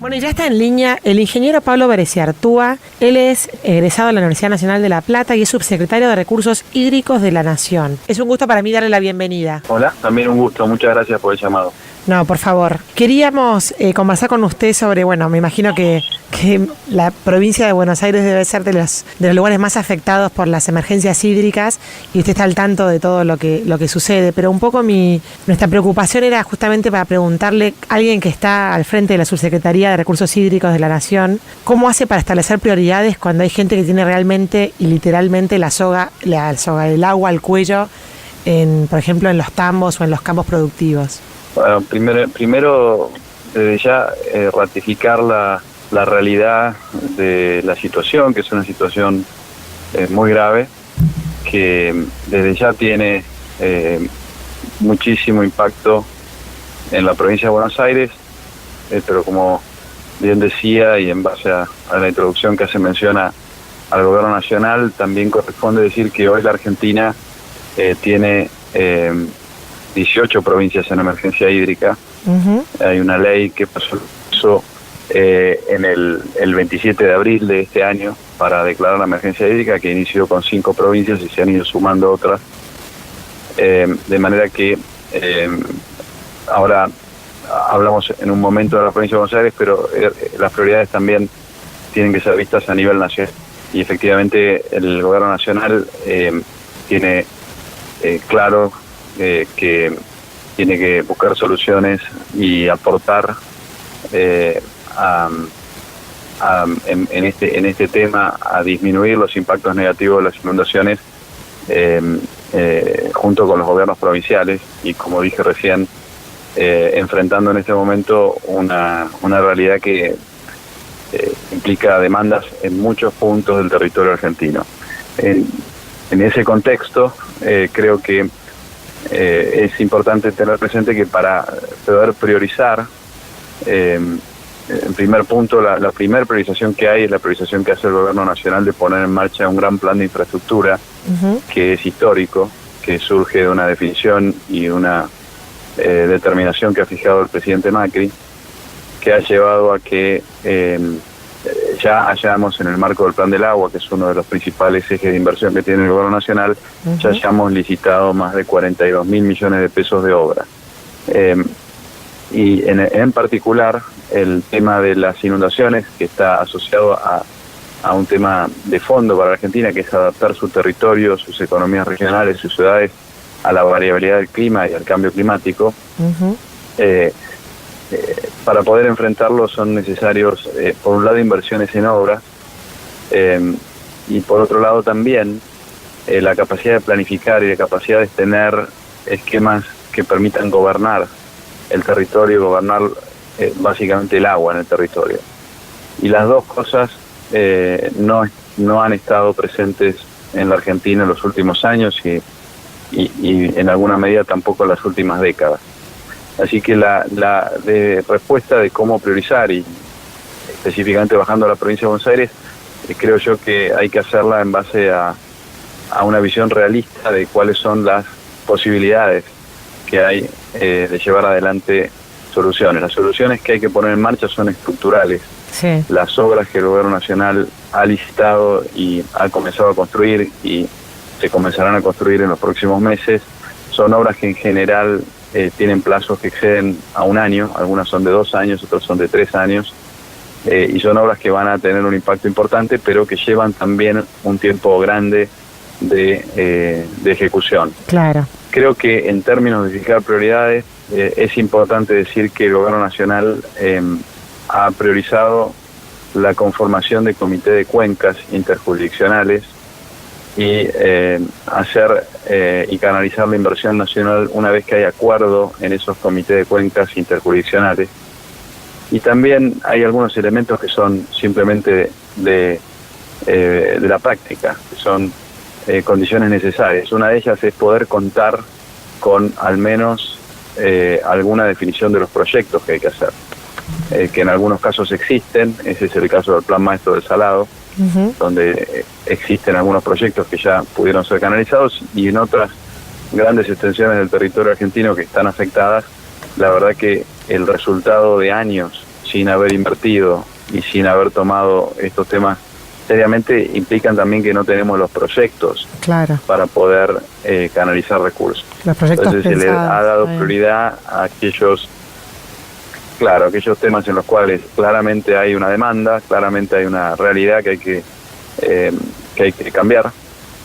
Bueno, y ya está en línea el ingeniero Pablo Bereciartúa. Él es egresado de la Universidad Nacional de La Plata y es subsecretario de Recursos Hídricos de la Nación. Es un gusto para mí darle la bienvenida. Hola, también un gusto. Muchas gracias por el llamado. No, por favor. Queríamos conversar con usted sobre, me imagino que la provincia de Buenos Aires debe ser de los lugares más afectados por las emergencias hídricas y usted está al tanto de todo lo que sucede, pero un poco nuestra preocupación era justamente para preguntarle a alguien que está al frente de la Subsecretaría de Recursos Hídricos de la Nación, ¿cómo hace para establecer prioridades cuando hay gente que tiene realmente y literalmente la soga del agua al cuello, por ejemplo, en los tambos o en los campos productivos? Bueno, primero desde ya ratificar la realidad de la situación, que es una situación muy grave, que desde ya tiene muchísimo impacto en la provincia de Buenos Aires, pero como bien decía y en base a la introducción que hace mención al gobierno nacional, también corresponde decir que hoy la Argentina tiene 18 provincias en emergencia hídrica. Uh-huh. Hay una ley que pasó en el 27 de abril de este año para declarar la emergencia hídrica, que inició con 5 provincias y se han ido sumando otras, de manera que ahora hablamos en un momento de la provincia de Buenos Aires, pero las prioridades también tienen que ser vistas a nivel nacional, y efectivamente el gobierno nacional tiene claro que tiene que buscar soluciones y aportar en este tema a disminuir los impactos negativos de las inundaciones junto con los gobiernos provinciales y, como dije recién, enfrentando en este momento una realidad que implica demandas en muchos puntos del territorio argentino. En ese contexto creo que es importante tener presente que para poder priorizar, en primer punto, la primera priorización que hay es la priorización que hace el gobierno nacional de poner en marcha un gran plan de infraestructura. Uh-huh. Que es histórico, que surge de una definición y una determinación que ha fijado el presidente Macri, que ha llevado a que ya hayamos, en el marco del Plan del Agua, que es uno de los principales ejes de inversión que tiene el gobierno nacional, uh-huh, ya hayamos licitado más de 42.000 millones de pesos de obra. Y en particular, el tema de las inundaciones, que está asociado a un tema de fondo para la Argentina, que es adaptar su territorio, sus economías regionales, sus ciudades, a la variabilidad del clima y al cambio climático. Uh-huh. Para poder enfrentarlo son necesarios, por un lado, inversiones en obras, y por otro lado también la capacidad de planificar y la capacidad de tener esquemas que permitan gobernar el territorio, gobernar básicamente el agua en el territorio. Y las dos cosas no han estado presentes en la Argentina en los últimos años y en alguna medida tampoco en las últimas décadas. Así que la respuesta de cómo priorizar, y específicamente bajando a la provincia de Buenos Aires, creo yo que hay que hacerla en base a una visión realista de cuáles son las posibilidades que hay de llevar adelante soluciones. Las soluciones que hay que poner en marcha son estructurales. Sí. Las obras que el gobierno nacional ha licitado y ha comenzado a construir y se comenzarán a construir en los próximos meses son obras que en general tienen plazos que exceden a un año, algunas son de 2 años, otras son de 3 años, y son obras que van a tener un impacto importante, pero que llevan también un tiempo grande de ejecución. Claro. Creo que en términos de fijar prioridades, es importante decir que el gobierno nacional ha priorizado la conformación de comité de cuencas interjurisdiccionales y hacer y canalizar la inversión nacional una vez que hay acuerdo en esos comités de cuencas interjurisdiccionales. Y también hay algunos elementos que son simplemente de la práctica, que son condiciones necesarias. Una de ellas es poder contar con al menos alguna definición de los proyectos que hay que hacer, que en algunos casos existen. Ese es el caso del Plan Maestro del Salado, uh-huh, donde existen algunos proyectos que ya pudieron ser canalizados, y en otras grandes extensiones del territorio argentino que están afectadas, la verdad que el resultado de años sin haber invertido y sin haber tomado estos temas seriamente, implican también que no tenemos los proyectos para poder canalizar recursos. Los proyectos Entonces se le ha dado prioridad a aquellos temas en los cuales claramente hay una demanda, claramente hay una realidad que hay que cambiar,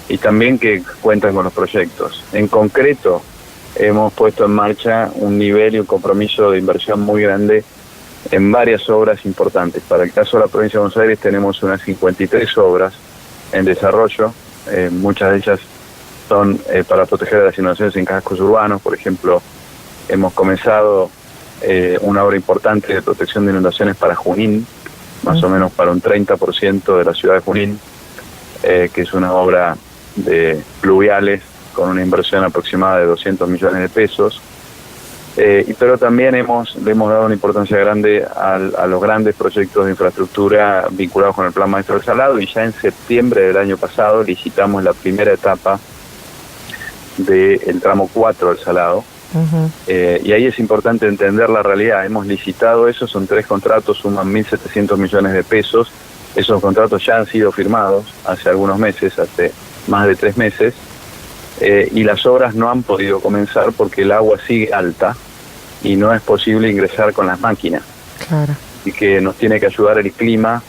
y también que cuentan con los proyectos. En concreto, hemos puesto en marcha un nivel y un compromiso de inversión muy grande en varias obras importantes. Para el caso de la provincia de Buenos Aires tenemos unas 53 obras en desarrollo, muchas de ellas son para proteger las inundaciones en cascos urbanos. Por ejemplo, hemos comenzado una obra importante de protección de inundaciones para Junín, más o menos para un 30% de la ciudad de Junín, que es una obra de pluviales con una inversión aproximada de 200 millones de pesos. Pero también le hemos dado una importancia grande a los grandes proyectos de infraestructura vinculados con el Plan Maestro del Salado, y ya en septiembre del año pasado licitamos la primera etapa del tramo 4 del Salado. Y ahí es importante entender la realidad. Hemos licitado eso, son 3 contratos, suman 1.700 millones de pesos. Esos contratos ya han sido firmados hace algunos meses, hace más de 3 meses, y las obras no han podido comenzar porque el agua sigue alta y no es posible ingresar con las máquinas. Y que nos tiene que ayudar el clima,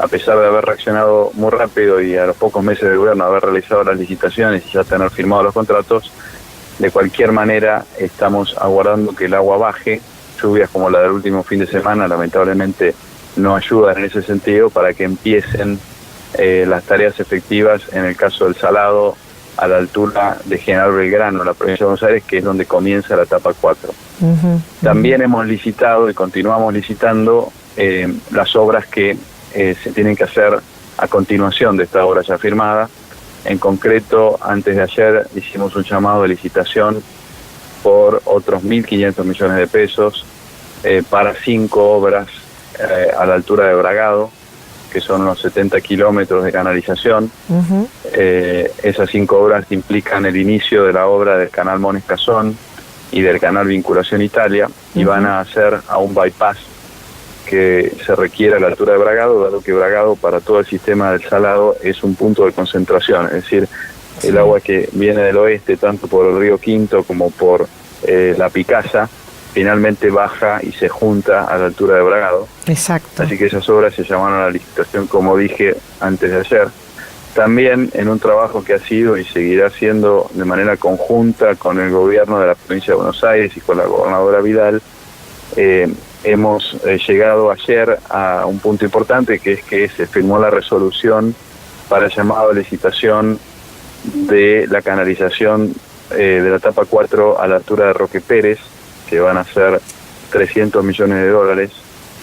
a pesar de haber reaccionado muy rápido y a los pocos meses del gobierno haber realizado las licitaciones y ya tener firmado los contratos. De cualquier manera estamos aguardando que el agua baje. Lluvias como la del último fin de semana lamentablemente no ayudan en ese sentido para que empiecen las tareas efectivas en el caso del Salado, a la altura de General Belgrano, en la provincia de Buenos Aires, que es donde comienza la etapa 4. También hemos licitado y continuamos licitando las obras que se tienen que hacer a continuación de esta obra ya firmada. En concreto, antes de ayer hicimos un llamado de licitación por otros 1.500 millones de pesos para 5 obras a la altura de Bragado, que son unos 70 kilómetros de canalización. Esas 5 obras implican el inicio de la obra del canal Mones-Cazón y del canal Vinculación Italia, y van a hacer a un bypass que se requiere a la altura de Bragado, dado que Bragado para todo el sistema del Salado es un punto de concentración, es decir, el agua que viene del oeste, tanto por el río Quinto como por la Picasa, finalmente baja y se junta a la altura de Bragado. Exacto. Así que esas obras se llamaron a la licitación, como dije antes de ayer. También en un trabajo que ha sido y seguirá siendo de manera conjunta con el gobierno de la provincia de Buenos Aires y con la gobernadora Vidal, hemos llegado ayer a un punto importante, que es que se firmó la resolución para el llamado a licitación de la canalización de la etapa 4 a la altura de Roque Pérez, que van a ser 300 millones de dólares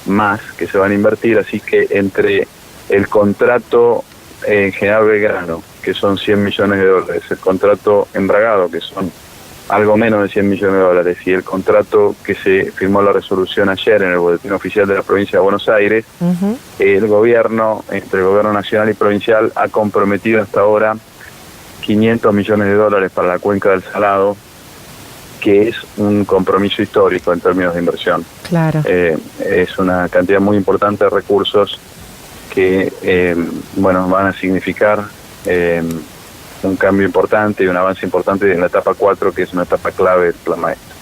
más que se van a invertir. Así que entre el contrato en General Belgrano, que son 100 millones de dólares, el contrato en Bragado, que son algo menos de 100 millones de dólares, y el contrato que se firmó la resolución ayer en el Boletín Oficial de la Provincia de Buenos Aires, el gobierno, entre el gobierno nacional y provincial, ha comprometido hasta ahora 500 millones de dólares para la cuenca del Salado, que es un compromiso histórico en términos de inversión. Es una cantidad muy importante de recursos que van a significar un cambio importante y un avance importante en la etapa 4, que es una etapa clave del Plan Maestro.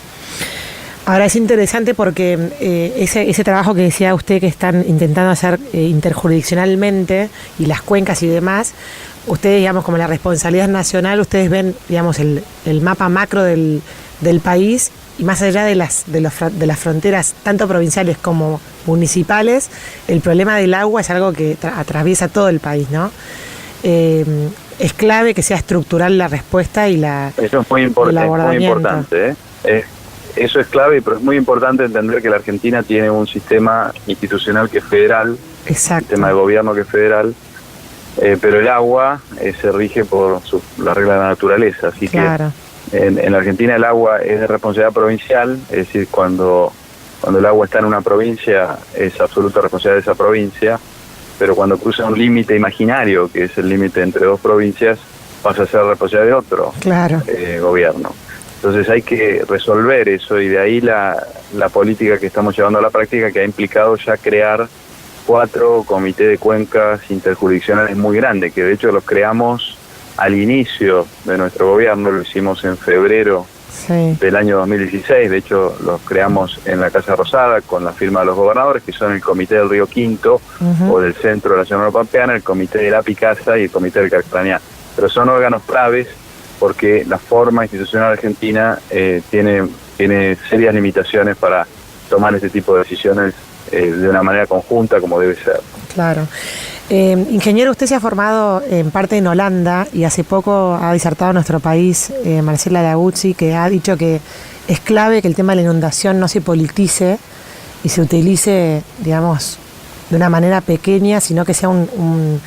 Ahora es interesante porque ese trabajo que decía usted que están intentando hacer interjurisdiccionalmente, y las cuencas y demás, ustedes, digamos, como la responsabilidad nacional, ustedes ven, digamos, el mapa macro del país, y más allá de las fronteras tanto provinciales como municipales, el problema del agua es algo que atraviesa todo el país, ¿no? Es clave que sea estructural la respuesta y eso es muy importante. Eso es clave, pero es muy importante entender que la Argentina tiene un sistema institucional que es federal, un sistema de gobierno que es federal, pero el agua se rige por la regla de la naturaleza. Así que en la Argentina el agua es de responsabilidad provincial, es decir, cuando el agua está en una provincia es absoluta responsabilidad de esa provincia, pero cuando cruza un límite imaginario, que es el límite entre 2 provincias, pasa a ser responsabilidad de otro gobierno. Entonces hay que resolver eso, y de ahí la política que estamos llevando a la práctica, que ha implicado ya crear 4 comités de cuencas interjurisdiccionales muy grandes, que de hecho los creamos al inicio de nuestro gobierno, lo hicimos en febrero del año 2016, de hecho los creamos en la Casa Rosada con la firma de los gobernadores, que son el Comité del Río Quinto o del Centro de la Llanura Pampeana, el Comité de la Picasa y el Comité del Carcarañá. Pero son órganos claves porque la forma institucional argentina tiene serias limitaciones para tomar este tipo de decisiones de una manera conjunta como debe ser. Claro. Ingeniero, usted se ha formado en parte en Holanda y hace poco ha disertado en nuestro país Marcela Laguzzi, que ha dicho que es clave que el tema de la inundación no se politice y se utilice, digamos, de una manera pequeña, sino que sea un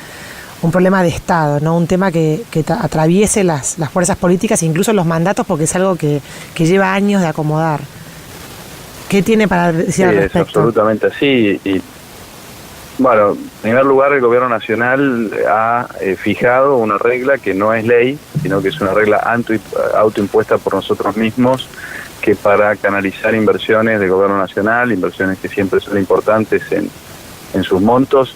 problema de Estado, ¿no? Un tema que atraviese las fuerzas políticas e incluso los mandatos, porque es algo que lleva años de acomodar. ¿Qué tiene para decir al respecto? Es absolutamente así. Y bueno, en primer lugar, el gobierno nacional ha fijado una regla que no es ley, sino que es una regla autoimpuesta por nosotros mismos, que para canalizar inversiones del gobierno nacional, inversiones que siempre son importantes en sus montos,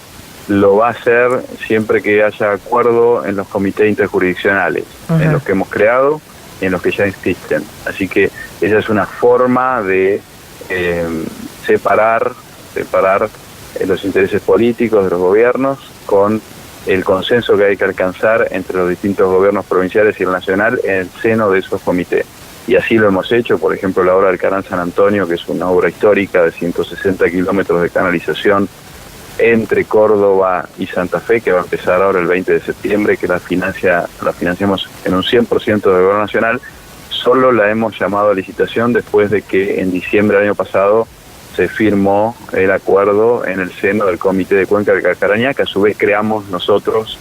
lo va a hacer siempre que haya acuerdo en los comités interjurisdiccionales, en los que hemos creado y en los que ya existen. Así que esa es una forma de separar los intereses políticos de los gobiernos con el consenso que hay que alcanzar entre los distintos gobiernos provinciales y el nacional en el seno de esos comités. Y así lo hemos hecho, por ejemplo, la obra del Canal San Antonio, que es una obra histórica de 160 kilómetros de canalización entre Córdoba y Santa Fe, que va a empezar ahora el 20 de septiembre, que la financiamos en un 100% del gobierno nacional. Solo la hemos llamado a licitación después de que en diciembre del año pasado se firmó el acuerdo en el seno del Comité de Cuenca del Carcarañá, que a su vez creamos nosotros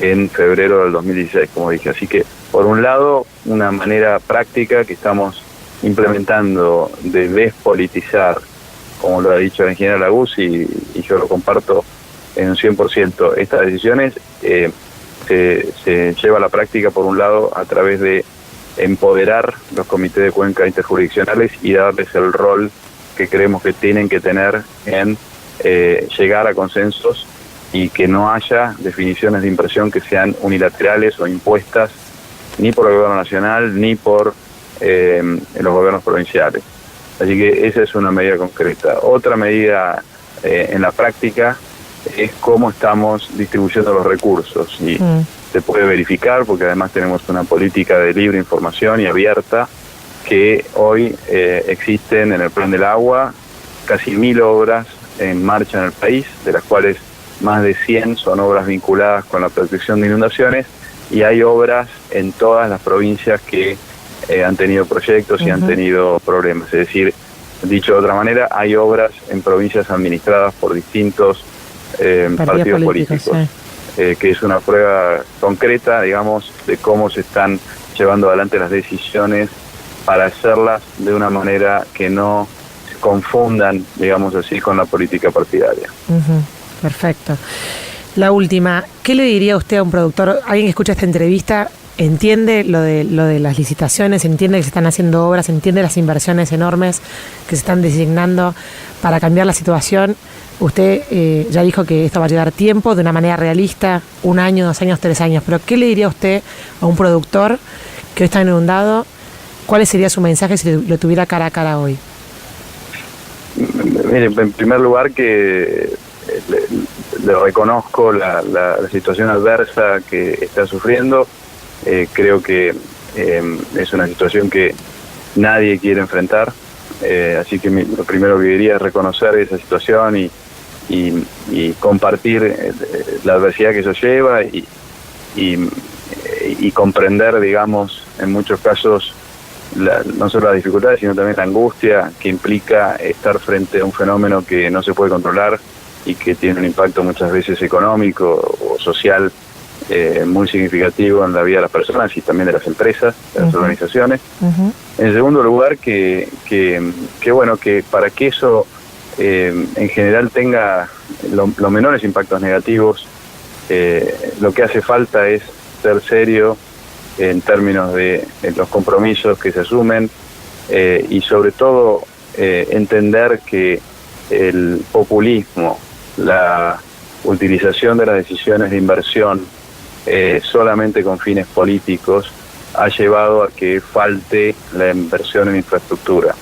en febrero del 2016, como dije. Así que, por un lado, una manera práctica que estamos implementando de despolitizar, como lo ha dicho la ingeniera Laguzzi, y yo lo comparto en un 100%, estas decisiones se lleva a la práctica, por un lado, a través de empoderar los comités de cuenca interjurisdiccionales y darles el rol que creemos que tienen que tener en llegar a consensos y que no haya definiciones de inversión que sean unilaterales o impuestas ni por el gobierno nacional ni por los gobiernos provinciales. Así que esa es una medida concreta. Otra medida en la práctica es cómo estamos distribuyendo los recursos, y se puede verificar porque además tenemos una política de libre información y abierta, que hoy existen en el Plan del Agua casi 1000 obras en marcha en el país, de las cuales más de 100 son obras vinculadas con la protección de inundaciones, y hay obras en todas las provincias que han tenido proyectos y han tenido problemas. Es decir, dicho de otra manera, hay obras en provincias administradas por distintos partidos políticos, que es una prueba concreta, digamos, de cómo se están llevando adelante las decisiones para hacerlas de una manera que no se confundan, digamos así, con la política partidaria. Perfecto. La última, ¿qué le diría usted a un productor? Alguien que escucha esta entrevista entiende lo de las licitaciones, entiende que se están haciendo obras, entiende las inversiones enormes que se están designando para cambiar la situación. Usted ya dijo que esto va a llevar tiempo, de una manera realista, 1 año, 2 años, 3 años, pero ¿qué le diría usted a un productor que hoy está inundado? ¿Cuál sería su mensaje si lo tuviera cara a cara hoy? Mire, en primer lugar, que le reconozco la situación adversa que está sufriendo. Creo que es una situación que nadie quiere enfrentar, así que lo primero que diría es reconocer esa situación y compartir la adversidad que eso lleva y comprender, digamos, en muchos casos no solo las dificultades, sino también la angustia que implica estar frente a un fenómeno que no se puede controlar y que tiene un impacto muchas veces económico o social muy significativo en la vida de las personas y también de las empresas, de las organizaciones. En segundo lugar, que bueno, que para que eso en general tenga los menores impactos negativos, lo que hace falta es ser serio en términos de los compromisos que se asumen y sobre todo entender que el populismo, la utilización de las decisiones de inversión solamente con fines políticos ha llevado a que falte la inversión en infraestructura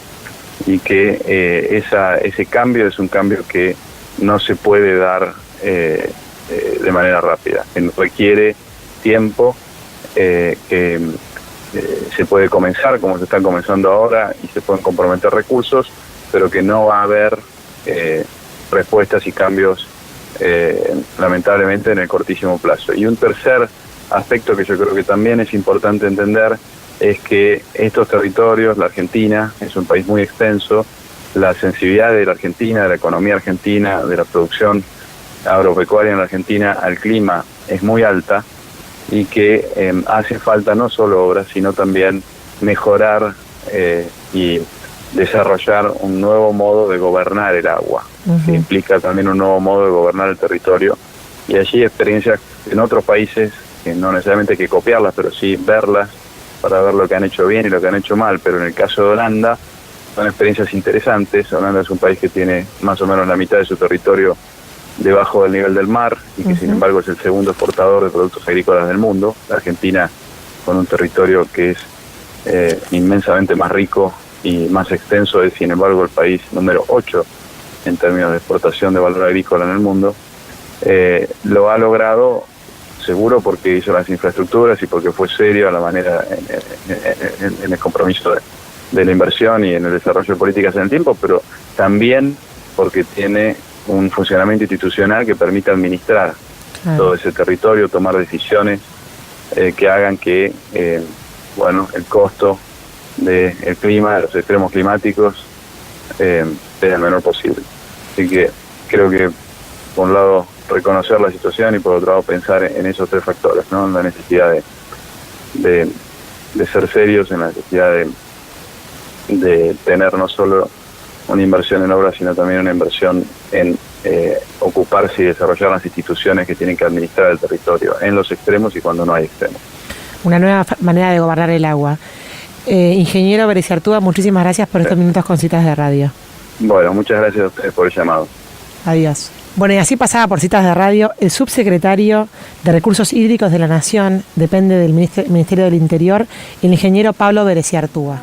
y que ese cambio es un cambio que no se puede dar de manera rápida, que requiere tiempo, que se puede comenzar como se están comenzando ahora y se pueden comprometer recursos, pero que no va a haber respuestas y cambios lamentablemente en el cortísimo plazo. Y un tercer aspecto que yo creo que también es importante entender es que estos territorios, la Argentina es un país muy extenso, la sensibilidad de la Argentina, de la economía argentina, de la producción agropecuaria en la Argentina al clima es muy alta y que hace falta no solo obras, sino también mejorar y desarrollar un nuevo modo de gobernar el agua, que implica también un nuevo modo de gobernar el territorio. Y allí experiencias en otros países, que no necesariamente hay que copiarlas, pero sí verlas para ver lo que han hecho bien y lo que han hecho mal. Pero en el caso de Holanda, son experiencias interesantes. Holanda es un país que tiene más o menos la mitad de su territorio debajo del nivel del mar y que sin embargo es el segundo exportador de productos agrícolas del mundo. La Argentina, con un territorio que es inmensamente más rico y más extenso, es sin embargo el país número 8 en términos de exportación de valor agrícola en el mundo. Lo ha logrado seguro porque hizo las infraestructuras y porque fue serio a la manera en el compromiso de la inversión y en el desarrollo de políticas en el tiempo, pero también porque tiene un funcionamiento institucional que permite administrar todo ese territorio, tomar decisiones que hagan que el costo del clima, de los extremos climáticos, sea el menor posible. Así que creo que, por un lado, reconocer la situación y por otro lado pensar en esos tres factores, ¿no? En la necesidad de ser serios, en la necesidad de tener no solo una inversión en obras, sino también una inversión en ocuparse y desarrollar las instituciones que tienen que administrar el territorio, en los extremos y cuando no hay extremos. Una nueva manera de gobernar el agua. Ingeniero Bereciartúa, muchísimas gracias por estos minutos con Citas de Radio. Bueno, muchas gracias a ustedes por el llamado. Adiós. Bueno, y así pasaba por Citas de Radio el subsecretario de Recursos Hídricos de la Nación, depende del Ministerio del Interior, el ingeniero Pablo Bereciartúa.